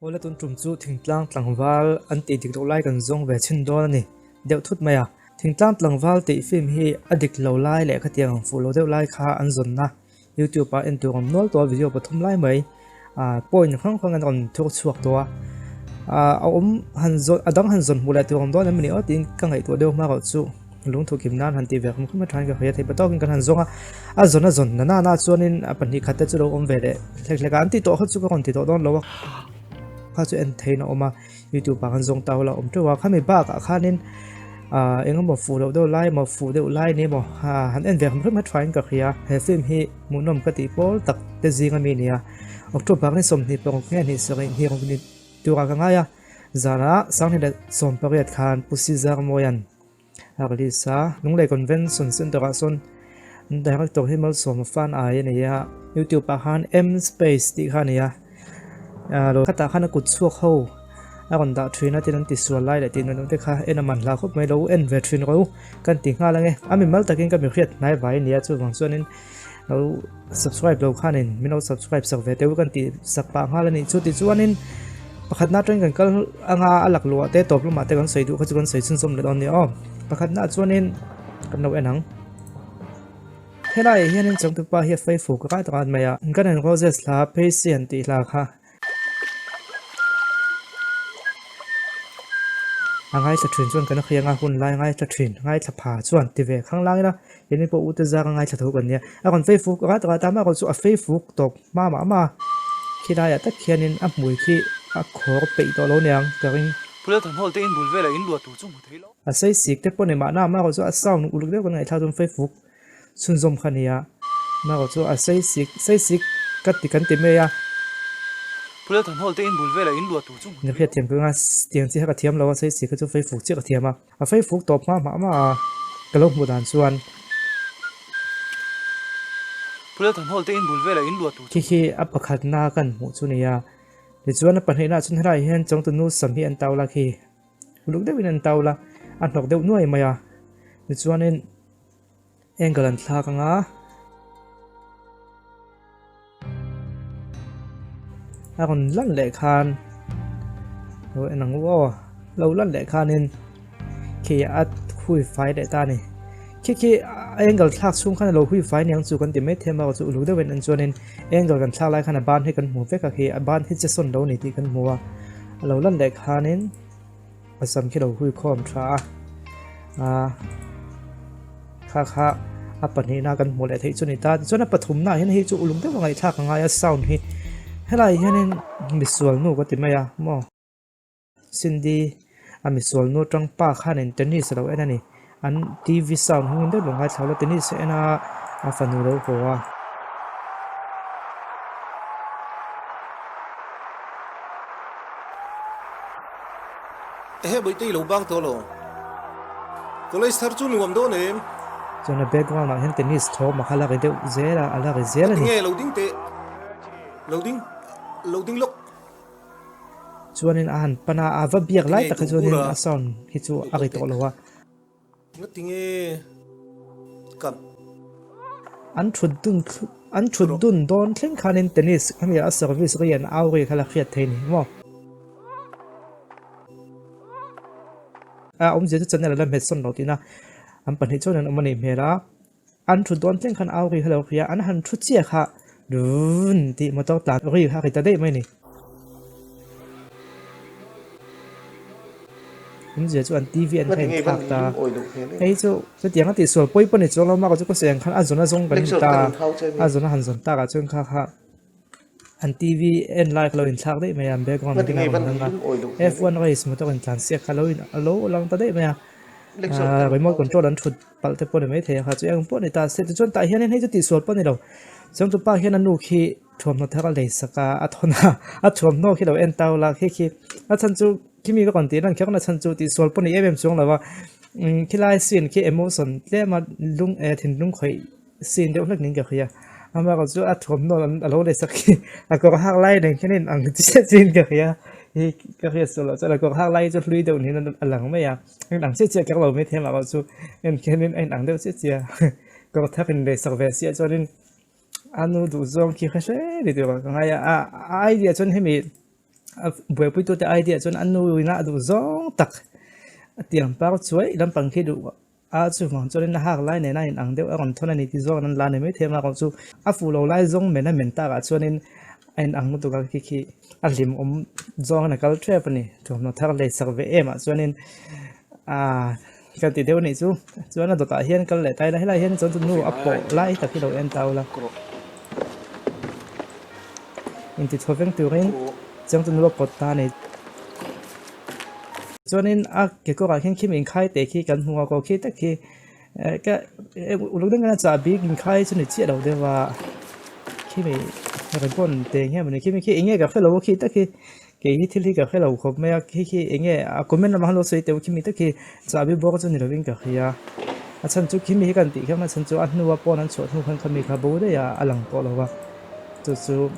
Ola tun trum chu thingtlang tlangwal an ti dik do lai kan zong ve chin do ni deuh thut maya thingtlang tlangwal ti film hi adik lo lai le khatiang fulo deuh lai kha an zon na YouTube pa en tu ngam nol to video pathum lai mai point khang khang an on thuk chuak to a han zon adang han zon mula tu ngam do na mani o tin ka ngai to deuh ma ko chu lung thu kim nan han ti ve khum khum than ka khaya thei patok kan han zonga a zon na chuanin apani khata chu ro om ve le thlek an ti to khat chu ka kon ti to don loข้าจะเอ็นเทนออกมาYouTubeบางส่งเตาเราอมตัวข้าไม่บ้ากับข้านี่เองก็บอกฟูเดาไล่มาฟูเดาไล่นี่บอกหันเอ็นเวกมันเพิ่งมาทรายกับเฮียเฮฟิล์มฮีมุนนมกติโป้ตักเตจิงามีเนี่ยออกตัวบางนี่สมนี่ปองแง่นี่สริฮีของนี่ตัวกันง่ายจาระสังนี่เด็ดสมปริยัติคานปุสิจารโมยันอาลิซานุ่งเลยคอนเวนชั่นซึ่งตัวกันส่วนแต่ก็ตัวที่มันสมฟันอายเนี่ย YouTube บางเอ็มสเปซที่ข้านี่เราขัดตาขันกุดชั่วเข้าก่อนดาวทรีน่าจะนั่นติดส่วนไล่แต่ตีนนู้นแต่ข้ามันลาคบไม่รู้เวทรีนรู้กันติ่งอะไรไงมีมัลตะกินก็มีเครียดนายไว้เนี่ยช่วงบางส่วนนี้เรา subscribe เราข้านี่ไม่เรา subscribe สักเวทเดียวกันติสักปางห้าแล้วนี่ชุดที่ส่วนนี้ประคัดหน้าตรงกันก็ลักลัวแต่ตบลงมาแต่กันใส่ดูเขาจะกันใส่ซึ่งสมเลยตอนนี้ประคัดหน้าส่วนนี้กันเราหนังเฮ้ยเฮียนี่จังตัวป้าเฮียไฟฟูก็ได้ตอนไหมกันเห็นเขาจะสลาเพย์เซียนตีลาค่ะง่ายจะทรินส่วนกันนะคือง่ายหุ่นไล่ง่ายจะทรินง่ายจะผ่าส่วนตีเวข้างล่างนะยันนี่พออุตส่าห์ง่ายจะถูกกันเนี่ยก่อนเฟซบุ๊กก็ตามมาก่อนส่วนเฟซบุ๊กตกมาคิดได้แต่เขียนนี่อัพมวยที่ขอไปต่อแล้วเนี่ยก็ยังพูดถึงฮอลเตอินบุลเวลอินลัวตัวจุ่มหัวเท้าใส่สิกแต่พอในมาหน้ามาก่อนส่วนสาวนุ่งอุลุกเดียวกันไงท่าตรงเฟซบุ๊กซุนซมขันเนี่ยมาก่อนส่วนใส่สิกกัดติกันติเมียพูดถึงฮอลเตอินบุลเวลอินลัวตัวจุ่มเนี่ยเพียรเทียมก็ง่ายเทียมที่ให้กระเทียมเราใช้สีก็จะไฟฟุกเชื่อกระเทียมไฟฟุกตบมากระโลกหมดด่านส่วนพูดถึงฮอลเตอินบุลเวลอินลัวตัวขี้อัปขัดหน้ากันหมดส่วนนี้เดี๋ยวส่วนปัญหาหน้าส่วนอะไรเห็นจงตัวนู้สมีอันเตาละขี้ลูกเด็กเป็นอันเตาละอันหลอกเด็กน้อยมาเดี๋ยวส่วนนี้เองก็ลันทากังคนลั่นแหลกคานเราหนังว่าเราลั่นแหลกคานนี่ขี้อัดคุยไฟได้ตานี่ขี้เองก็ทักช่วงขณะเราคุยไฟเนี่ยยังจู่กันแต่ไม่เทมาก็จู่รู้ได้เป็นอันส่วนนี้เองก็กันทักไล่ขณะบ้านให้กันหัวเฟกขี้บ้านที่จะส่งเราหนีที่กันหัวเราลั่นแหลกคานนี่ประสมที่เราคุยข้อมช้าค่าอัปปนินากันหมดเลยที่ส่วนนี้ตาส่วนนั้นปฐมหน้าเห็นที่จู่ลุงได้ว่าไงทักง่ายสาวนี่ให้ไรเห็นมิสวลนู่ก็ติดไหมมอสินดีมิสวลนู่จังป้าข้าเนี่ยเทนนิสเราเอ็นนี่อันทีวีสาวหุ่นได้ลงให้ชาวเทนนิสเอ็นฟันนูเราหัวบุตรลูกบางตัวลงก็เลยสตาร์จูนวมโดนเองจนเบกว่ามาเห็นเทนนิสโทมาขลักเดียวเจล่าอะไรเจล่านี่โหลดิ้งเตะโหลดิ้งล็อกชวนนินอันปนาอาวับเบียกไล่แต่ชวนนินอาซอนฮิจูอาริโตโลวะงั้นทิ้งกับอันชุดดุนโดนทิ้งคานินเทนนิสขมีอาเซอร์วิสเรียนเอาเรียขลักเขียดเทนี่มั้งอมเจจะเนี่ยเราเม็ดส่วนเราทีน่ะอันปัญหาชวนนินมันนี่เมล่าอันชุดโดนทิ้งคันเอาเรียขลักเขียอันหันชุดเจียค่ะดูนที่มาต้องตัดเรียค่ะใครจะได้ไหมนี่ผมจะชวนทีวีอันเป็นทักตาไอ้เจ้าจะเตียงกันติดส่วนปุ้ยปนในจอเรามากกว่าจะก็เสียงขันอันส่วนนั้นส่งกันตาอันส่วนนั้นหันส่วนตากับเชิงค่ะอันทีวีเอ็นไลค์เราอินทักได้ไหมอันเบกอนที่เราทำงาน F1 race มันต้องเป็นการเสียค่าเราอินอัลโหลลังตาได้ไหมไปหมดคนโจดันชุดปัลเตปนไม่เท่ค่ะจะยังปนในตาเสร็จจนตาเฮียนให้จะติดส่วนปนในเราจังตัวป้าเฮียนันนูขี้ถ่วมนัทก็เลยสกาอัทนาถ่วมโนขี้เราเอ็นเตาละขี้ฉันจูขี้มีก็ก่อนตีนั่นแค่ก็ฉันจูติส่วนปนในช่วงเราว่าขี้ไล่ซีนขี้เอโมชันเรียกมาลุงถิ่นลุงข่อยซีนเดี๋ยวนักหนึ่งกับขี้อามาก็จูถ่วมโนอัลโหลเลยสักขี้แล้วก็หักไล่หนึ่งแค่นี้อังกฤษซีนกับขี้ก็ขี้สุดแล้วแล้วก็หักไล่จะลุยเดี๋ยวนี้นั่นหลังไม่อยากหลังเสียกับเราไม่เท่มาก็จูแค่นี้ไอ้หลังเดี๋ยวเสียก็ถ้าเป็นเลยสักเวสีจนอันนู้นดูจงคิดแค่เดียวกันไงไอเดียจนให้มี buổi buổi tôi cái idea chuan an nuôi na du zong tak tiang par chuai lampang khi du a chu mang chuan na hak lai ne na in ang deuh a kon thona ni ti zong an la ne me thema kon chu a fu lo lai zong mena men ta ga chuan in an ang tu ga khi a lim zong na kal trap ni thom no thak le sak ve ema chuan in kan ti deuh ni chu chuan a dota hian kal le tai la helai hian chuan chu nu a po lai ta ki lo en tau la in ti thoveng turin chẳng từng lúc ta này cho nên cái câu chuyện khi mình khai để khi cần mua có khi tất khi cái lúc đó cái trả bị mình khai cho nên chia đầu đấy và khi mình cái con tiền nghe mình khi mình khi nghe cái lâu khi tất khi cái thì cái lâu không mấy khi nghe comment làm hàng suy tiêu khi mình tất khi trả bị bỏ cho nên là viên cái khi chân chú khi mình cái gì cái mà chân chú ăn nuôi bỏ ăn chuột nuôi không mình cái bố đấy lằng bỏ rồi chú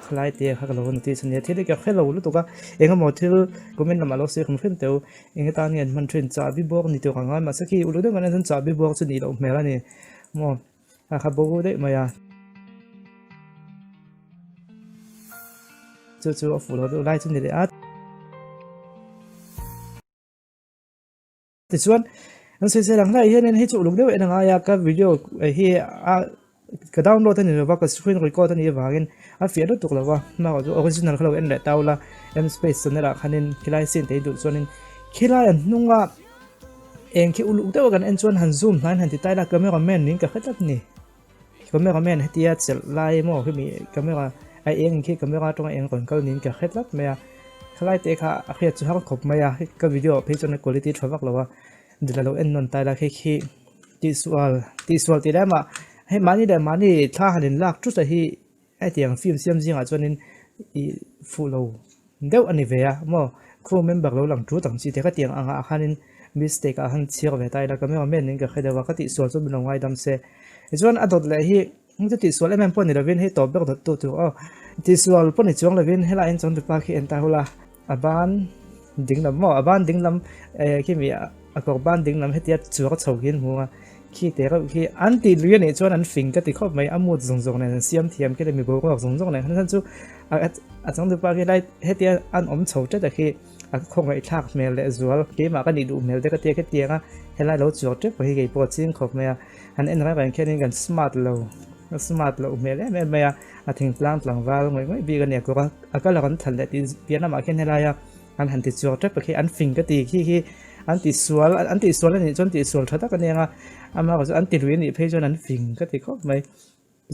khai tiền khai lâu nữa thì sinh nhật thì cái khai lâu lúc đó em có một thứ comment làm lâu xíu không phân tiêu em cái ta nghe mình truyền trả bị bỏ thì tiêu hàng ngày mà sau khi lúc đó mình truyền trả bị bỏ cho nên là mẹ là nè mà khai bố đấy mà chú phụ lo lại cho nên là thì chuan anh sẽ làm lại nên hết chỗ lúc đó em đang cái video here cái download thế này và cái screen record thế này và cái phía đó tục là và mà cái original kalau em lại tao là em space này là khả năng khi lại xin thấy được cho nên khi lại nung là em khi ulu đó cái em chọn hàng zoom này hàng thì tay là cameraman nên cái hết này cameraman hết tiệt sẽ lại mà khi mình camera ai em khi camera trong em còn câu nên cái hết lắm mà khi lại thấy cả khi chú học học mà cái video page cho nên quality thấp là và để là em non tay là khi visual thì đấy màให้มันนี่เดี๋ยวมันนี่ถ้าหันหลักจุดที่ไอ้ที่อย่างฟิล์มเสียมจริงอ่ะจนนี่ฟูโลเดี๋ยวอันนี้เวียมั่วครูเมมเบอร์เราหลังจุดต่างชีแต่ก็เตียงอ่างอ่ะหันมิสเทคอ่ะหันเชื่อเวทายแล้วก็ไม่ว่าแม่นึงก็เคยเดี๋ยวว่าก็ติดส่วนส่วนเป็นลงไว้ดำเสจนอัดเลยที่มันจะติดส่วนแล้วแม่ปนนี่เราเว้นให้ตอบแบบตัวอ๋อติดส่วนปนในช่วงเราเว้นให้ละเอ็นจนตัวปากที่เอ็นตาหัวละบ้านดิ้งลำมั่วบ้านดิ้งลำที่มีกบ้านดิ้งลำให้เตี้ยจัวก็เฉากินหัวkhi thếก็khiอันตีเรียนเนี่ยจวนอันฟิงก็ติดข้อไม่อามุดส่งๆเนี่ยเสียมเทียมก็เลยมีบอกว่าส่งๆเนี่ยท่านจู่จังตัวป้าก็ได้เฮ็ดอันอมโฉดแต่คือคงไอ้ทักเมลเลยส่วนที่มาก็นี่ดูเมลแต่ก็เตี้ยแค่เตี้ยก็เฮ็ดไรเราจวดจุดไปให้โปรจิงขอบเมลอันเอ็นไรแบบแค่นี้กันสมาร์ทเราเมลเมลถึงพลังวาลไม่บีกันเนี่ยก็เราก็ทันเลยที่เปลี่ยนมาแค่นี้ไรอันหันติดจวดจุดไปคืออันฟิงก็ตีที่อันติดส่วนแล้วนี่จนติดส่วนถ้ากันเนี่ยอามาก็จะอันติดวินี่เพจจนนั้นฟิงก็ติดก็ไม่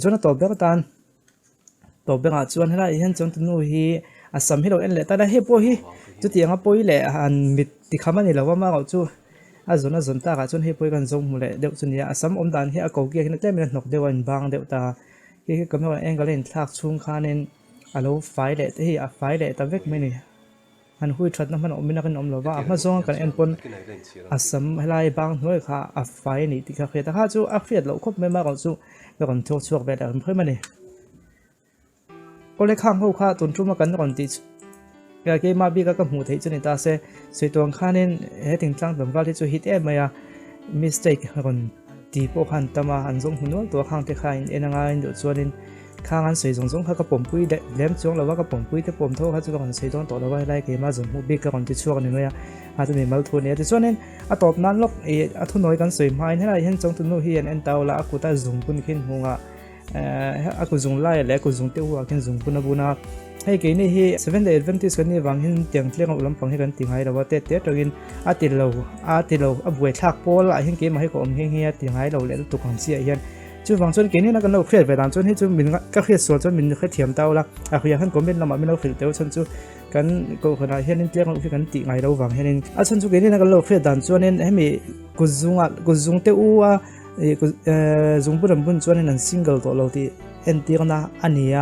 จนตบเบกตันตบเบกจวนให้ได้เห็นจนตัวนู้ฮีอาสัมให้เราเอ็นเลยแต่ได้เฮปโปฮีจุดที่ยังอ่ะโปยเลยอันมิดติดคำมันนี่เราว่ามาก็จู่จนตาก็จนเฮปโปยกันส่งหมดเลยเดี๋ยวจนเนี่ยอาสัมอมดันให้อากเกี่ยกันแต่ไม่หนกเดี๋ยววันบางเดี๋ยวตาที่ก็ไม่ว่าเอ็นก็เล่นทักชุ่มขานินอาโลไฟเลยที่ไฟเลยแต่เวกไม่นี่อันคุยชัดน้ำมันอมไม่นักนอมหรอว่ามาส่งกันเอ็นปนอาสมให้ไล่บางหน่วยค่ะอัฟไฟนี่ที่เขาเขียนแต่ข้าจู่อัฟเฟียดเราครบไม่มากกว่าจู่แล้วก่อนทั่วช่วงแบบนั้นเพิ่มมาเนี่ยก็เลยข้างเขาค่ะตุนชุ่มมากันก่อนติดก็เกี่ยมาบีก็หูที่จุดนี้ตาเซ่สวยตัวข้านี่เฮติงจังแบบว่าที่จู่ฮิตเอ็มมามิสเทคก่อนตีโปคันตามาหันส่งหูนู้ตัวข้างที่ข้าเอ็นงานเดี๋ยวส่วนนี้ข้างอันสวยส่งเขาก็ปุ่มปุ้ยเลี้ยมช่วงเราว่าก็ปุ่มปุ้ยที่ปุ่มเท่าเขาจะก่อนสวยตัวเราว่าไล่เกี่ยมาส่งหูบีก็ก่อนที่ช่วงนี้เนี่ยอาจจะมีมาทุนเนี่ยที่ส่วนนี้ตอบนั้นล็อกทุนน้อยกันสวยไม่ให้ได้เห็นจงตุนนู้เฮียนเอ็นเตาละกูได้ส่งปุ่นขึ้นหัวกูส่งไล่แล้วกูส่งเตี้ยวขึ้นส่งปุ่นบุญให้เกี่ยนี่ที่7 Day Adventistกันนี่วางเห็นเตียงเลี้ยงอุลมฟังให้กันติงให้เราว่าเตะตัวกินติดเราบวยทักโป้ละเห็นเกี่ยมาให้กูอมเฮียติงให้เราแล้วตุกของเสียเฮียนจู่ฟังจนเกี่ยนี่นักเราเครียดไปตามจนให้จู่มินก็เครียดส่วนจนมินเครียดเทียมเตาละคุยกันก็ไม่ละมาไม่เราเครียดเตาจนจู่กันก็ขนาดเห็นเลี้ยงเรากันติงให้เราฟังเห็นจนจู่เกี่ยนี่นักเราเครียดตามจนให้มีกุซุงเตอูซุงปุ่นปุ่นจนให้นั่นซิงเกิลตัวเราที่เอ็นตีกันนะอันนี้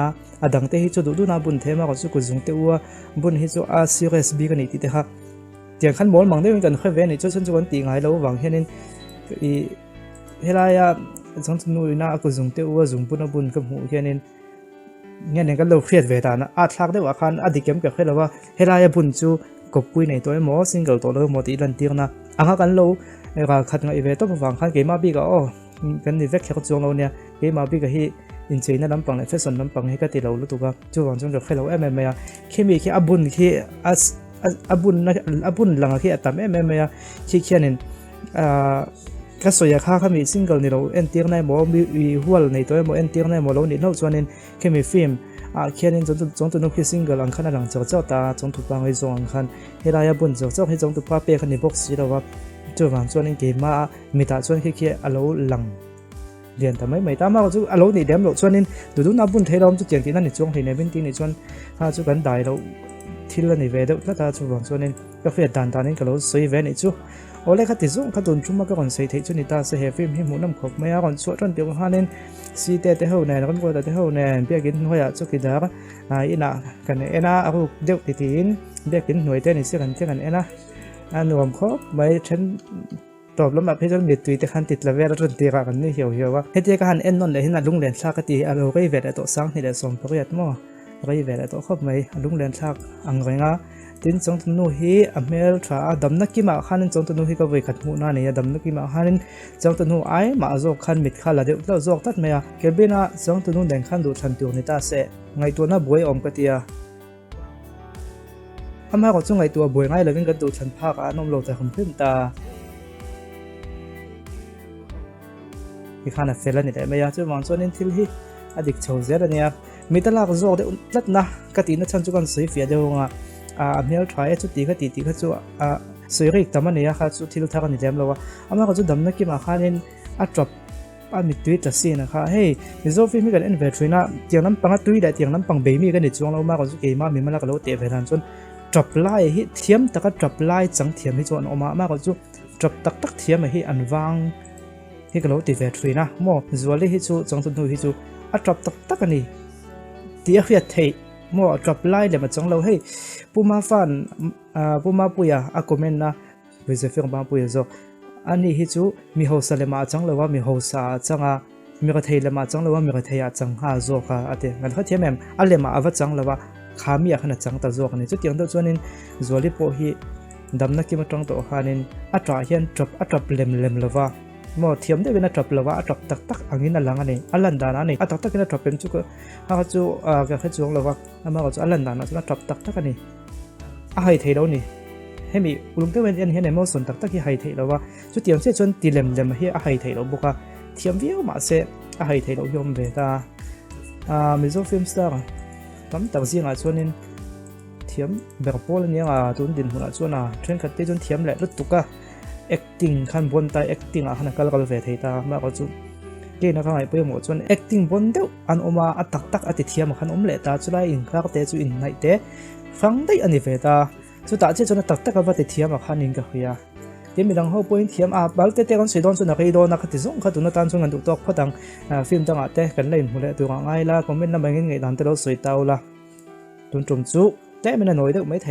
ดังเตะที่จู่ดูน่าบุญเทมาก็จู่กุซุงเตอูบุญที่จู่ซีเรสบีกันนี่ที่เตะฮะเตียงขันบอลมังได้เหมือนกันเคยเว้นนี่จนจู่กันติงให้เราฟังเห็นเฮลายจังจนูน่ากุซุงเตอูซุงปุ่นปุ่นกับหูเห็นงั้นเนี่ยก็เราเครียดเวทานะทักได้ว่าคันดิเกมก็เคยเราว่าเฮลายบุญจู่กบปุยในตัวหมอซิงเกิลตัวเราหมดที่ดันตีนะกันเราก็ขัดกับอีเวนต์ต้องฟังคันเกมมาบีก็กันนี่เวกแค่ก็จงเราเนี่ยเกมมาบีก็ที่ in China lampang le fashion lampang hi ka ti lo lu tu ka chu wang chung khelo em ya khemi khi abun khi as abun langa khi atam em ya khi khianin ka soya kha mi single ni lo en tir nai mo mi hual nei to mo en tir nai mo lo ni no chuanin khemi film khianin chong tu no khi single ang khana lang chaw ta chong tu pang ei zong ang khan helaya bun chaw hi chong tu pa pe khani box si lo wa chu wang chuanin ke ma mi ta chuan khi alo lang liền ta mấy ta mà chú alo ni đem lộ chuan in du na bun thei rom chu tiang tin ani chuang thei ne bin tin ni chuan ha chu kan dai lo thil ani ve deuh ta chu wang chuan in ka fe dan ta nin ka lo soi ve ni chu ole kha ti zung kha tun chuma ka kon sei thei chu ni ta se he film hi mu nam khop mai a kon chu ron tiang hanin si te ho ne kon ko te ho ne be gin hoya chu ki da ina kan ena aku deuh ti tin be kin noi te ni se kan ena nuam khop mai thenตอบแล้วมาเพื่อนมีตุยแต่ขันติดละเวลรุ่นตีกันนี่เหี่ยวว่าเฮ้ยก็หันเอ็นนนเลยที่น่ะลุงเรียนชากตีเราก็อีเวทตัวสังที่เดี๋ยวส่งประหยัดมั่วก็อีเวทตัวครบไหมลุงเรียนชากอังไงงะทิ้งจงตุนูฮีอเมริกาดำนักกิมาขันจงตุนูฮีก็ไปขัดมูนาเนี่ยดำนักกิมาขันจงตุนูไอมาโจขันมิดขันละเดี๋ยวเราโจตัดไหมอะเก็บบินะจงตุนูแดงขันดูทันตัวนี่ตาเสะไงตัวน่ะบวยอมกติยาทำไมก็จงไงตัวบวยไงเลยกันดูทันภาคอ่ะน้องโลแต่คำพึ่งตาที่ข้านัดเฟลนี่แต่ไม่อยากจะวางส่วนนี้ที่ที่อดีตโชว์เสียแล้วเนี่ยมีตลาดโจเดี๋ยวลัดนะกตินัดฉันจุกันซื้อเฟียเดียวงเมียทรายจุดตีก็ตีก็จุซื้ออีกแต่มันเนี่ยค่ะจุดที่เราทำกันนี่เต็มแล้วว่าก็จุดดำนักกิมาข้านี่จับมีตุ้ยจะซีนะคะเฮ้ยมีโจฟิล์มกันเอ็นเวทรีน่ะเตียงน้ำปังตุ้ยได้เตียงน้ำปังเบมี่กันในช่วงเราก็จุดเกมมีมันแล้วก็เราเตะไปทันจนจับไล่ฮิเทียมแต่ก็จับไล่จังเทียมที่จวนออกมาก็จุดจับตักเทียมให้อันวางฮิกโลติเวทรีนะโม่จวนเลยฮิจูจังตุนฮิจูจับตักกันนี่เตียเฟียเทโม่จับไล่เดี๋ยวมาจังเราให้ปูมาฟันปูมาปุยอะคอมเมนต์นะวิเศษฟิล์มบางปุยโจอันนี้ฮิจูมีโฮสเลมาจังเลยว่ามีโฮสาจังมีกระเทียมมาจังเลยว่ามีกระเทียมจังหาโจค่ะอันเดียงั้นเขาเทียมแอมอันเลมาอวัจังเลยว่าขามีขนาดจังตาโจกันนี่จุดยังตัวจวนนี้จวนลิโปฮีดำนักกิมตรงตัวขานินอัตราเฮียนจับเล็มเลยว่าหมอเทียมได้เป็นจับเลยว่าจับตักอันนี้นั่นหลังอันนี้อันลันดานะนี่ตักกินจับเป็นจุกเขาจูก็แค่จูงเลยว่ามาก็จูอันลันดานะจูจับตักอันนี้ให้เทแล้วนี่ให้มีลุงเต้เป็นยันเห็นในมอส่วนตักที่ให้เทแล้วว่าจุดเทียมเสียจนตีเล็มให้ให้เทแล้วบุกเทียมวิวมาเสียให้เทแล้วยอมเบต้ามิโซฟิล์มสตาร์ตั้งแต่สิ่งส่วนนี้เทียมแบบโพลเนี่ยตุนดินหัวส่วนเทรนด์คัดเตจนเทียมแหละรถตุกacting ขันบนตาย acting ขนาดกัลเวทให้ตามาก็จุเกณฑ์นะครับไอ้เพื่อนหมดส่วน acting บนเดียวอันออกมาตักติเทียมขันเละตาจุดไรอินข้าวเตจุอินไหนเตะฟังได้อันนี้เวตาจุดตาเจ้าจนตักกับว่าติเทียมขันอินกับเฮียเดี๋ยวมีดังเขาพูดเทียมบาลเตะกันสุดโดนส่วนนักโดนนักติส่งขัดตุนตันส่งกันตุกตอกพอดังฟิล์มจังเตะกันเล่นหัวเละตัวง่ายละคอมเมนต์น้ำมันเงี้ยดันเตะเราสวยเตาละตุนจุ่มจุแต่ไม่น่าหน่อยเด็กไม่เท